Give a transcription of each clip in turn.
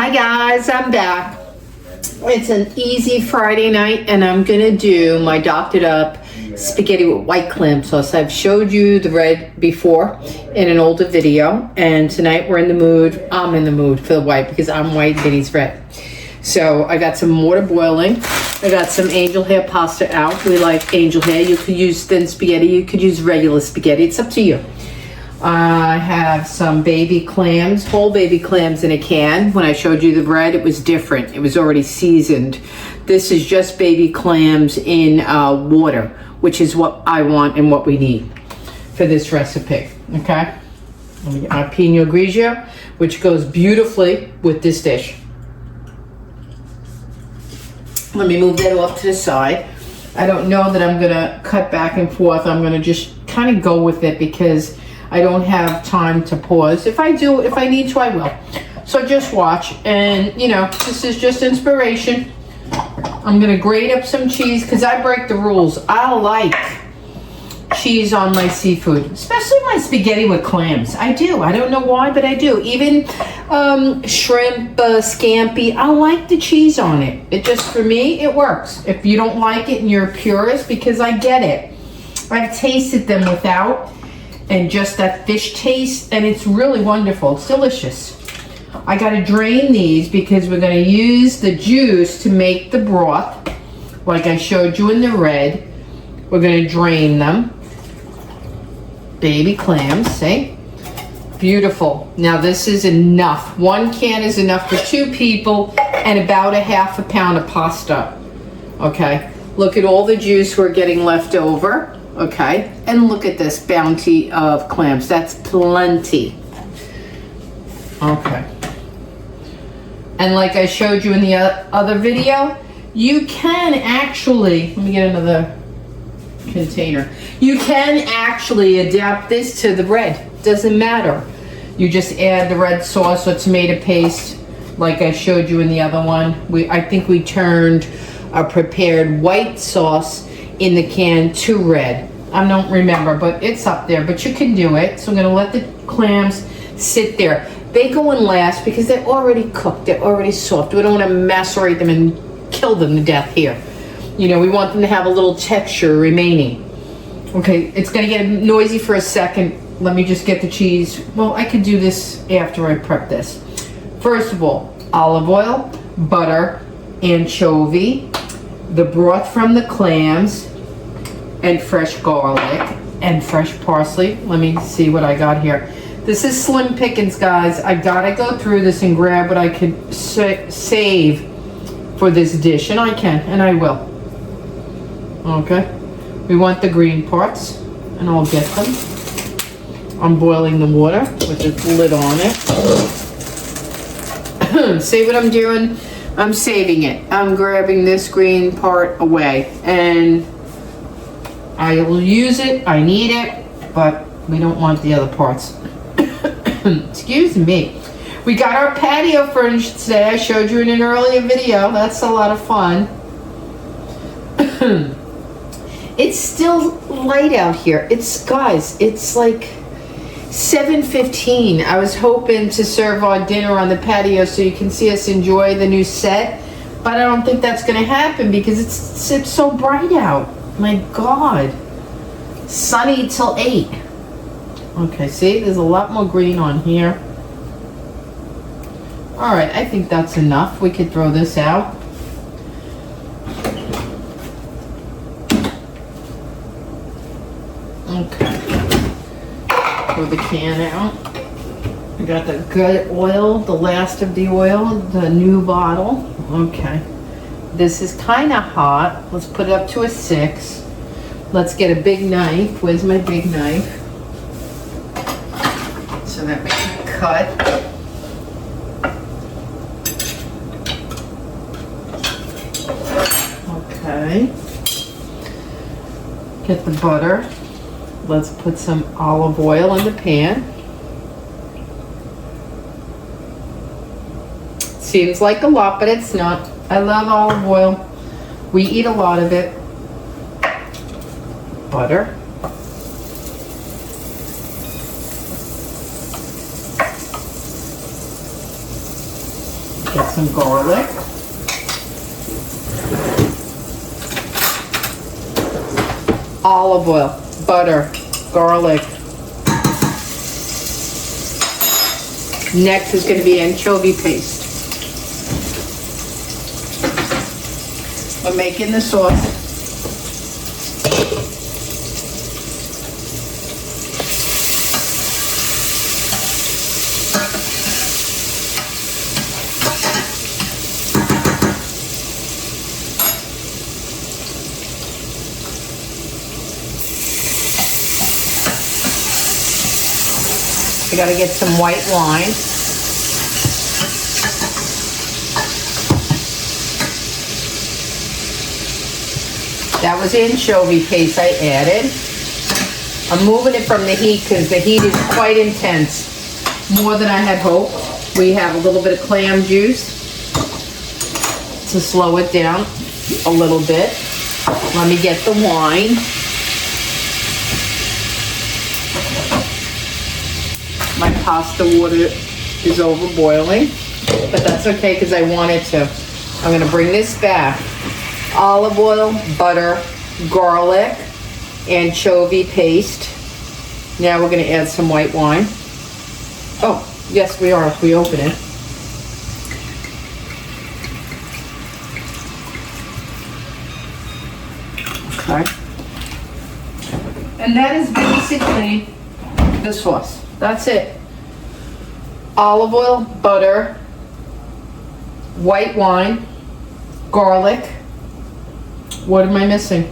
Hi guys, I'm back. It's an easy Friday night and I'm gonna do my doctored up spaghetti with white clam sauce. I've showed you the red before in an older video, and tonight we're in the mood, I'm in the mood for the white because I'm white and Vinny's red. So I got some water boiling. I got some angel hair pasta out. We like angel hair. You could use thin spaghetti, you could use regular spaghetti, it's up to you. I have some baby clams, whole baby clams in a can. When I showed you the red, it was different. It was already seasoned. This is just baby clams in water, which is what I want and what we need for this recipe, okay? Let me get my Pinot Grigio, which goes beautifully with this dish. Let me move that off to the side. I don't know that I'm gonna cut back and forth. I'm gonna just kind of go with it because I don't have time to pause. If I do, if I need to, I will. So just watch, and you know, this is just inspiration. I'm gonna grate up some cheese because I break the rules. I like cheese on my seafood, especially my spaghetti with clams. I do. I don't know why, but I do. Even shrimp, scampi, I like the cheese on it. It just, for me, it works. If you don't like it and you're a purist, because I get it. I've tasted them without, and just that fish taste, and it's really wonderful. It's delicious. I gotta drain these because we're gonna use the juice to make the broth, like I showed you in the red. We're gonna drain them. Baby clams, see? Beautiful. Now this is enough. 1 can is enough for 2 people and about a ½ pound of pasta. Okay, look at all the juice we're getting left over. Okay, and look at this bounty of clams. That's plenty. Okay. And like I showed you in the other video, you can actually, let me get another container. You can actually adapt this to the red. Doesn't matter. You just add the red sauce or tomato paste like I showed you in the other one. I think we turned a prepared white sauce in the can to red. I don't remember, but it's up there, but you can do it. So I'm gonna let the clams sit there. They go in last because they're already cooked, they're already soft. We don't wanna macerate them and kill them to death here. You know, we want them to have a little texture remaining. Okay, it's gonna get noisy for a second. Let me just get the cheese. Well, I could do this after I prep this. First of all, olive oil, butter, anchovy, the broth from the clams, and fresh garlic and fresh parsley. Let me see what I got here. This is slim pickings, guys. I gotta go through this and grab what I could save for this dish, and I can, and I will. Okay, we want the green parts, and I'll get them. I'm boiling the water with the lid on it. See what I'm doing? I'm saving it. I'm grabbing this green part away, and I will use it, I need it, but we don't want the other parts. Excuse me. We got our patio furnished today. I showed you in an earlier video. That's a lot of fun. It's still light out here. Guys, it's like 7:15. I was hoping to serve our dinner on the patio so you can see us enjoy the new set, but I don't think that's gonna happen because it's so bright out. My God, sunny till 8. Okay, see, there's a lot more green on here. All right, I think that's enough. We could throw this out. Okay, throw the can out. I got the good oil, the last of the oil, the new bottle. Okay. This is kind of hot. Let's put it up to a 6. Let's get a big knife. Where's my big knife? So that we can cut. Okay. Get the butter. Let's put some olive oil in the pan. Seems like a lot, but it's not. I love olive oil. We eat a lot of it. Butter. Get some garlic. Olive oil, butter, garlic. Next is going to be anchovy paste. We're making the sauce. I gotta get some white wine. That was anchovy paste I added. I'm moving it from the heat because the heat is quite intense. More than I had hoped. We have a little bit of clam juice to slow it down a little bit. Let me get the wine. My pasta water is over boiling, but that's okay because I want it to. I'm gonna bring this back. Olive oil, butter, garlic, anchovy paste. Now we're gonna add some white wine. Oh, yes we are if we open it. Okay. And that is basically the sauce. That's it. Olive oil, butter, white wine, garlic. What am I missing?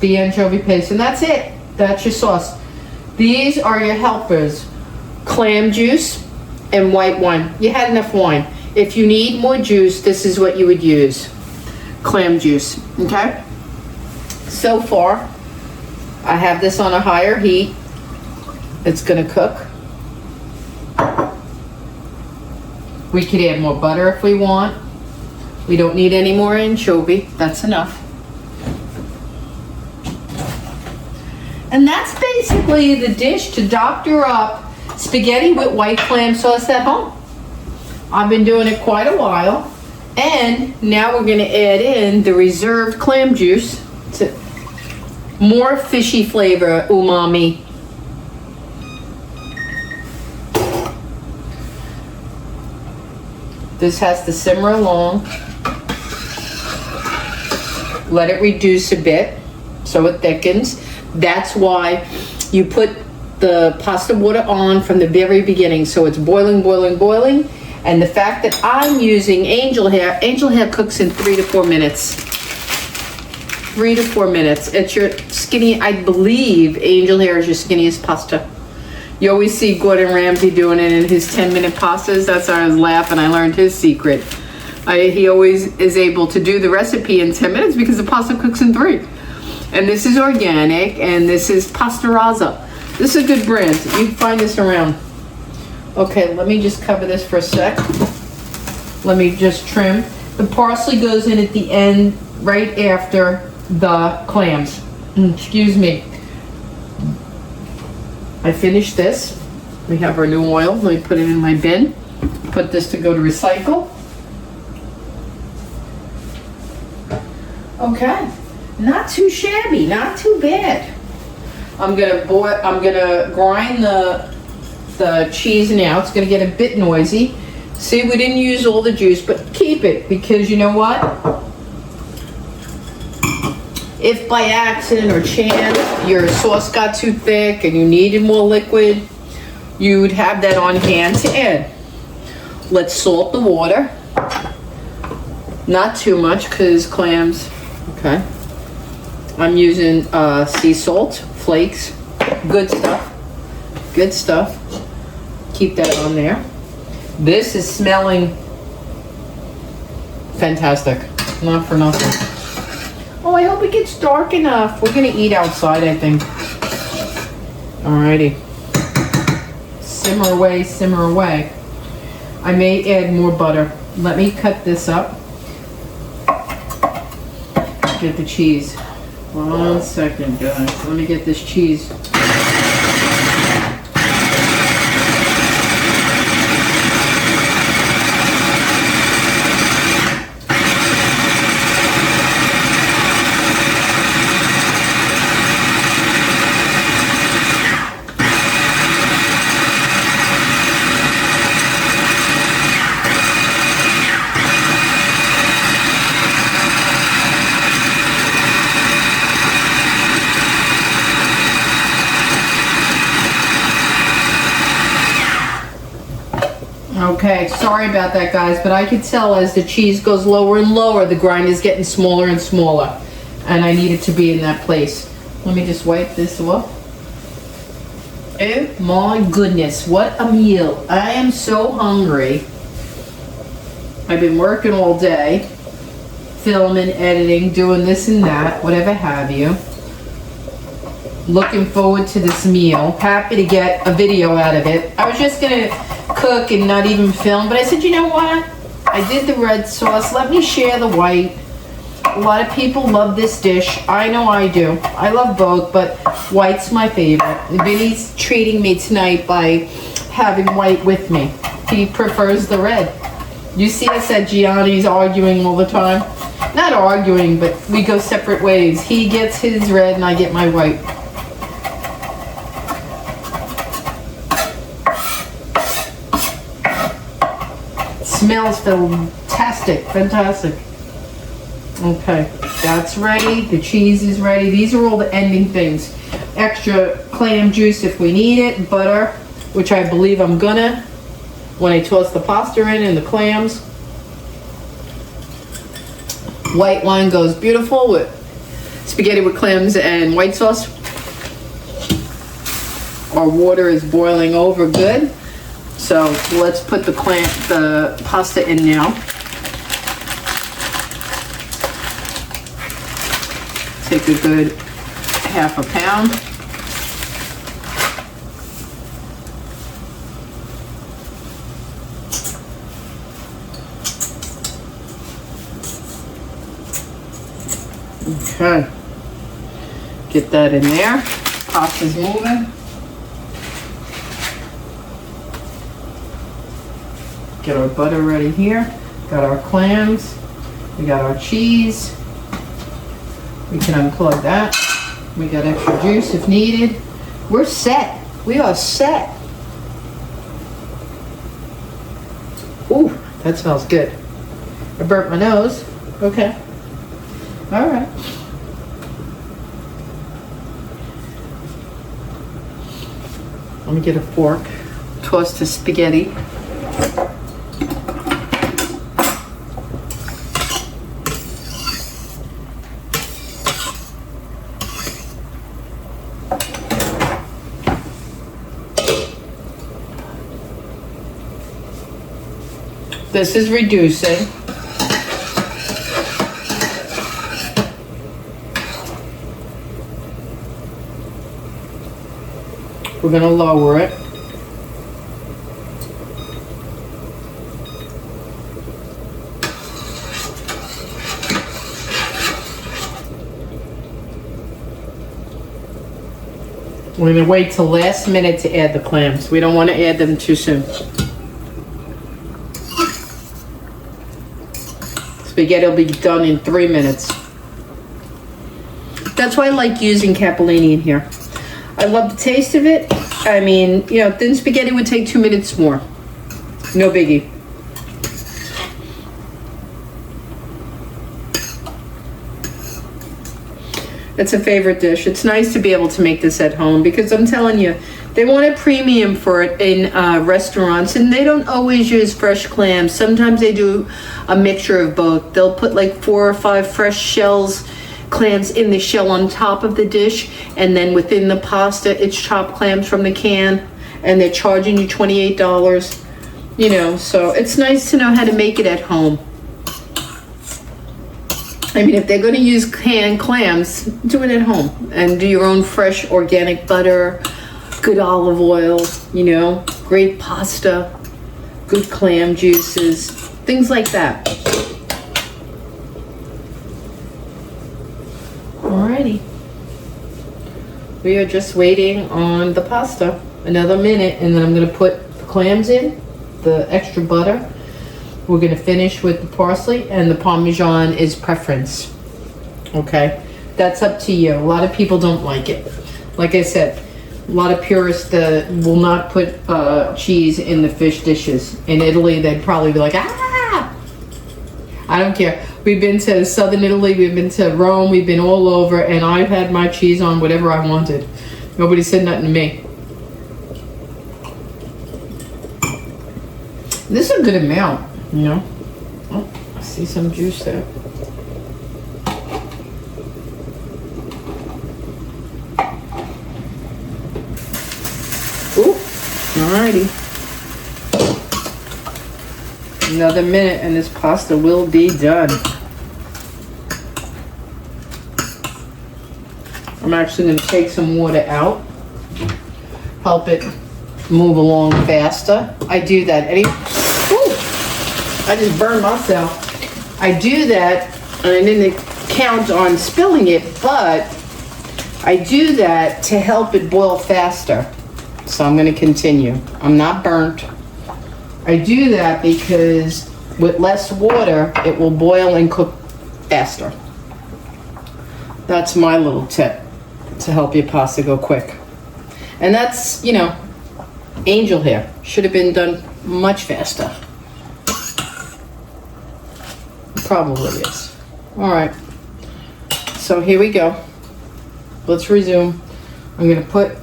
The anchovy paste. And that's it. That's your sauce. These are your helpers. Clam juice and white wine. You had enough wine. If you need more juice, this is what you would use. Clam juice. Okay? So far, I have this on a higher heat. It's gonna cook. We could add more butter if we want. We don't need any more anchovy. That's enough. And that's basically the dish to doctor up spaghetti with white clam sauce at home. I've been doing it quite a while. And now we're gonna add in the reserved clam juice to more fishy flavor, umami. This has to simmer along. Let it reduce a bit so it thickens. That's why you put the pasta water on from the very beginning, so it's boiling, boiling, boiling. And the fact that I'm using angel hair cooks in 3 to 4 minutes. 3 to 4 minutes. It's your skinny, I believe angel hair is your skinniest pasta. You always see Gordon Ramsay doing it in his 10-minute pastas. That's why I was laughing. I learned his secret. He always is able to do the recipe in 10 minutes because the pasta cooks in 3. And this is organic, and this is Pasta Razza. This is a good brand. You can find this around. Okay, let me just cover this for a sec. Let me just trim. The parsley goes in at the end, right after the clams. Excuse me. I finished this. We have our new oil. Let me put it in my bin. Put this to go to recycle. Okay. Not too shabby, not too bad. I'm gonna grind the cheese now. It's gonna get a bit noisy. See, we didn't use all the juice, but keep it, because you know what? If by accident or chance your sauce got too thick and you needed more liquid, you would have that on hand to add. Let's salt the water. Not too much, because clams, okay. I'm using sea salt, flakes, good stuff, good stuff. Keep that on there. This is smelling fantastic, not for nothing. Oh, I hope it gets dark enough. We're gonna eat outside, I think. Alrighty. Simmer away, simmer away. I may add more butter. Let me cut this up. Get the cheese. 1 second, guys. Let me get this cheese. Okay, sorry about that, guys, but I could tell as the cheese goes lower and lower, the grind is getting smaller and smaller. And I need it to be in that place. Let me just wipe this off. Oh my goodness, what a meal. I am so hungry. I've been working all day, filming, editing, doing this and that, whatever have you. Looking forward to this meal. Happy to get a video out of it. I was just gonna cook and not even film, but I said, you know what? I did the red sauce. Let me share the white. A lot of people love this dish. I know I do. I love both, but white's my favorite. Vinny's treating me tonight by having white with me. He prefers the red. You see us at Gianni's arguing all the time. Not arguing, but we go separate ways. He gets his red and I get my white. Smells fantastic, fantastic. Okay, that's ready. The cheese is ready. These are all the ending things. Extra clam juice if we need it. Butter, which I believe I'm gonna when I toss the pasta in and the clams. White wine goes beautiful with spaghetti with clams and white sauce. Our water is boiling over good. So let's put the pasta in now. Take a good half a pound. Okay. Get that in there. Pasta's moving. Get our butter ready here. Got our clams. We got our cheese. We can unplug that. We got extra juice if needed. We're set. We are set. Ooh, that smells good. I burnt my nose. Okay. All right. Let me get a fork. Toss the spaghetti. This is reducing. We're going to lower it. We're going to wait till last minute to add the clams. We don't want to add them too soon. Spaghetti will be done in 3 minutes. That's why I like using capellini in here. I love the taste of it. I mean, you know, thin spaghetti would take 2 minutes more. No biggie. It's a favorite dish. It's nice to be able to make this at home because I'm telling you, they want a premium for it in restaurants, and they don't always use fresh clams. Sometimes they do a mixture of both. They'll put like 4 or 5 fresh clams in the shell on top of the dish, and then within the pasta, it's chopped clams from the can, and they're charging you $28. You know, so it's nice to know how to make it at home. I mean, if they're going to use canned clams, do it at home and do your own fresh organic butter, good olive oil, you know, great pasta, good clam juices, things like that. Alrighty. We are just waiting on the pasta. Another minute, and then I'm going to put the clams in, the extra butter. We're going to finish with the parsley, and the Parmesan is preference. Okay? That's up to you. A lot of people don't like it. Like I said, a lot of purists will not put cheese in the fish dishes. In Italy, they'd probably be like, ah! I don't care. We've been to southern Italy, we've been to Rome, we've been all over, and I've had my cheese on whatever I wanted. Nobody said nothing to me. This is a good amount, you know. Oh, I see some juice there. Ooh, alrighty. Another minute and this pasta will be done. I'm actually going to take some water out, help it move along faster. I do that. I just burned myself. I do that, and I didn't count on spilling it, but I do that to help it boil faster. So I'm going to continue. I'm not burnt. I do that because with less water, it will boil and cook faster. That's my little tip to help your pasta go quick. And that's, you know, angel hair. Should have been done much faster. Probably is. All right. So here we go. Let's resume. I'm going to put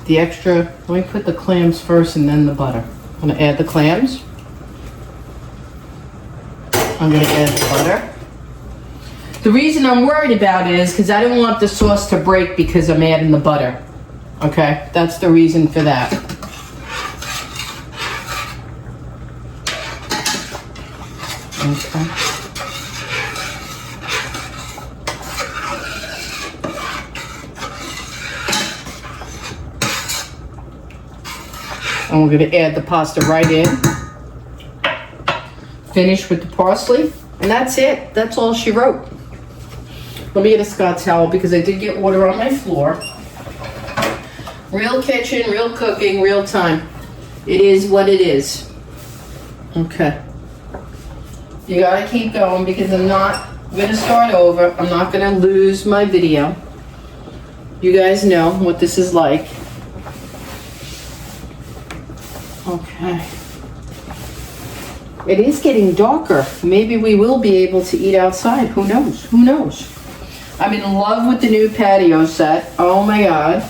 the extra, let me put the clams first and then the butter. I'm going to add the clams. I'm going to add the butter. The reason I'm worried about it is because I don't want the sauce to break because I'm adding the butter. Okay, that's the reason for that. Okay. And we're going to add the pasta right in. Finish with the parsley. And that's it. That's all she wrote. Let me get a Scott towel because I did get water on my floor. Real kitchen, real cooking, real time. It is what it is. Okay. You gotta keep going because I'm gonna start over. I'm not gonna lose my video. You guys know what this is like. Okay. It is getting darker. Maybe we will be able to eat outside. Who knows? Who knows? I'm in love with the new patio set. Oh my God.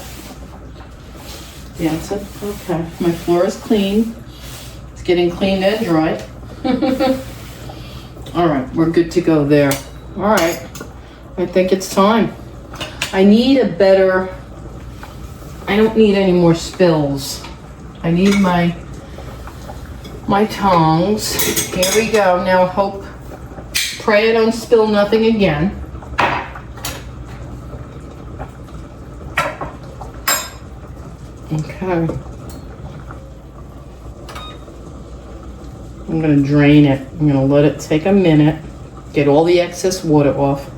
Yeah, it's okay. My floor is clean. It's getting cleaned and dry. All right, we're good to go there. All right, I think it's time. I need a better, I don't need any more spills. I need my tongs. Here we go. Now pray I don't spill nothing again. Okay. I'm going to drain it. I'm going to let it take a minute. Get all the excess water off.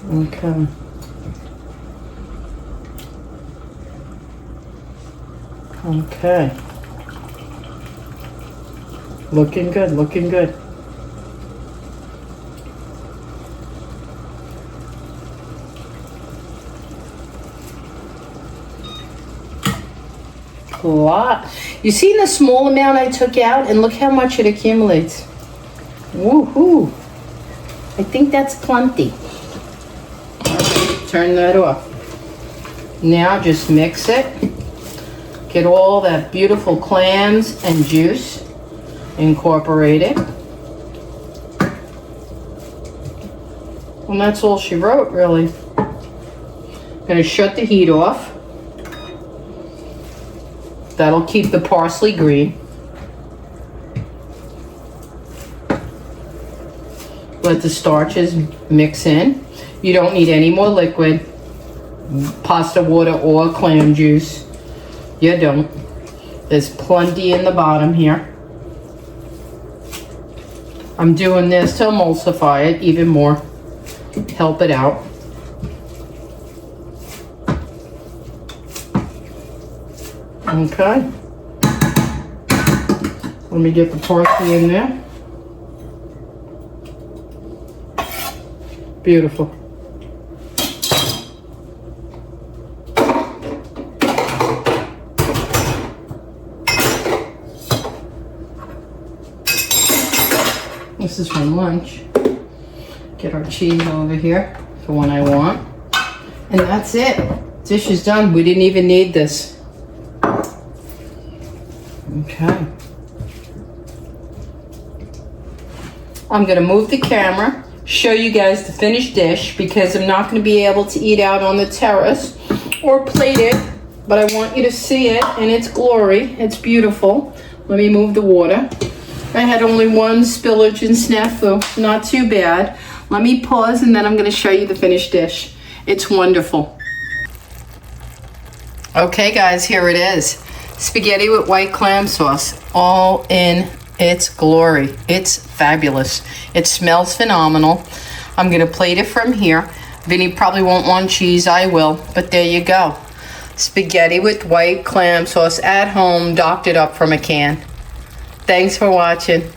Okay. Okay. Looking good, looking good. A lot. You see the small amount I took out, and look how much it accumulates. Woohoo! I think that's plenty. Turn that off. Now just mix it. Get all that beautiful clams and juice incorporated. And that's all she wrote, really. Gonna shut the heat off. That'll keep the parsley green. Let the starches mix in. You don't need any more liquid, pasta water or clam juice. You don't. There's plenty in the bottom here. I'm doing this to emulsify it even more. Help it out. Okay. Let me get the parsley in there. Beautiful. This is from lunch. Get our cheese over here for when I want. And that's it. Dish is done. We didn't even need this. Okay. I'm going to move the camera, show you guys the finished dish because I'm not going to be able to eat out on the terrace or plate it, but I want you to see it in its glory. It's beautiful. Let me move the water. I had only one spillage and snafu, not too bad. Let me pause and then I'm going to show you the finished dish. It's wonderful. Okay guys, here it is. Spaghetti with white clam sauce, all in its glory. It's fabulous. It smells phenomenal. I'm gonna plate it from here. Vinny probably won't want cheese, I will, but there you go. Spaghetti with white clam sauce at home, doctored up from a can. Thanks for watching.